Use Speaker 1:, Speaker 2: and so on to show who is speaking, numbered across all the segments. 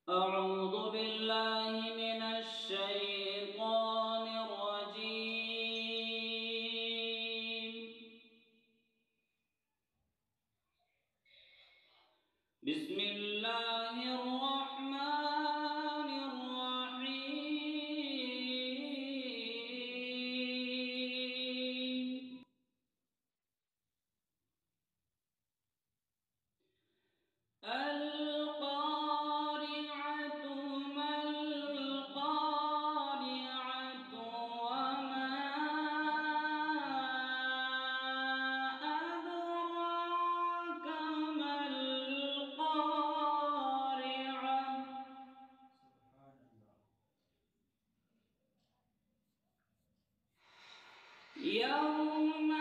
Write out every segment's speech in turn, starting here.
Speaker 1: أعوذ بالله من الشيطان الرجيم. بسم الله الرحمن الرحيم. القارعة ما القارعة وما أدراك ما القارعة يوم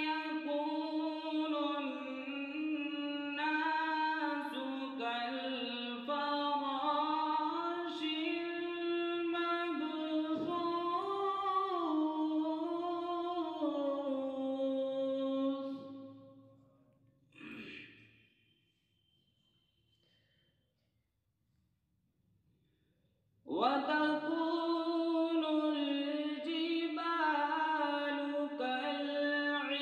Speaker 1: يكون الناس كالفراش المبثوث وتكون الجبال كالعهن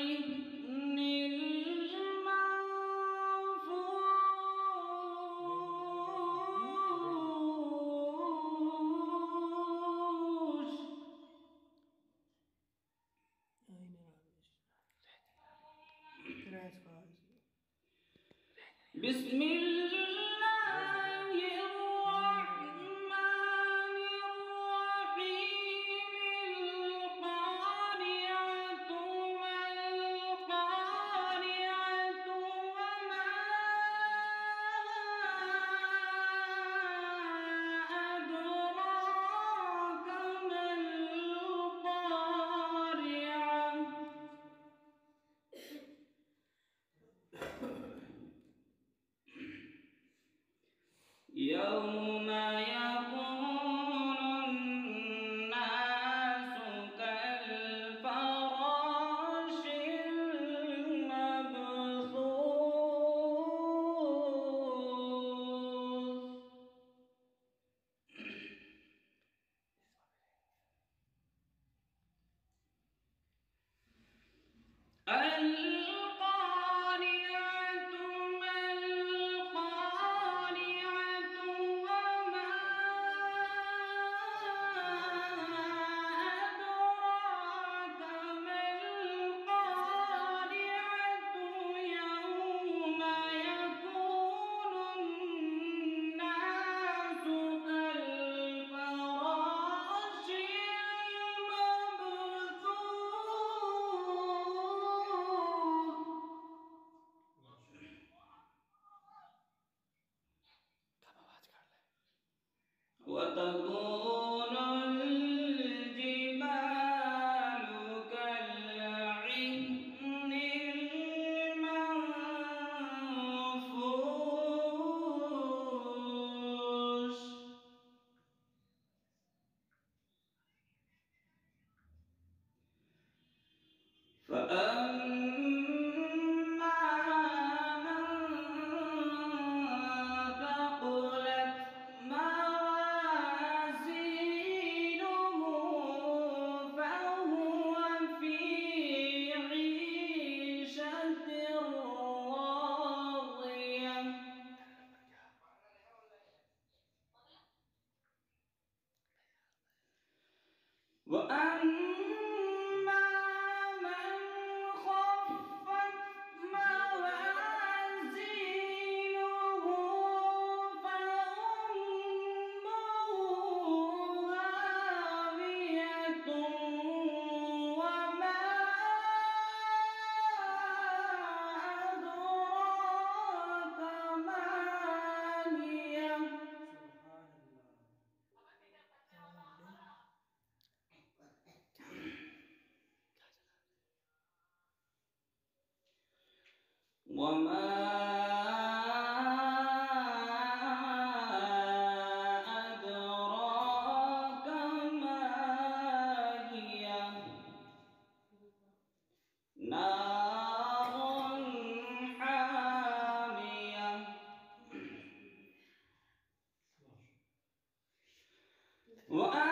Speaker 1: المنفوش بسم الله الرحمن الرحيم. القارعة ما القارعة وما أدراك ما القارعة يوم يكون الناس كالفراش المبثوث القارعة ما القارعة وما أدراك ما القارعة يوم يكون الناس كالفراش وتكون الجبال كالعهن المنفوش فأما من ثقلت موازينه فهو في عيشة راضية وأما من خفت موازينه فأمه هاوية وما أدراك ما هي وما أدراك ما هي نار حامية وأ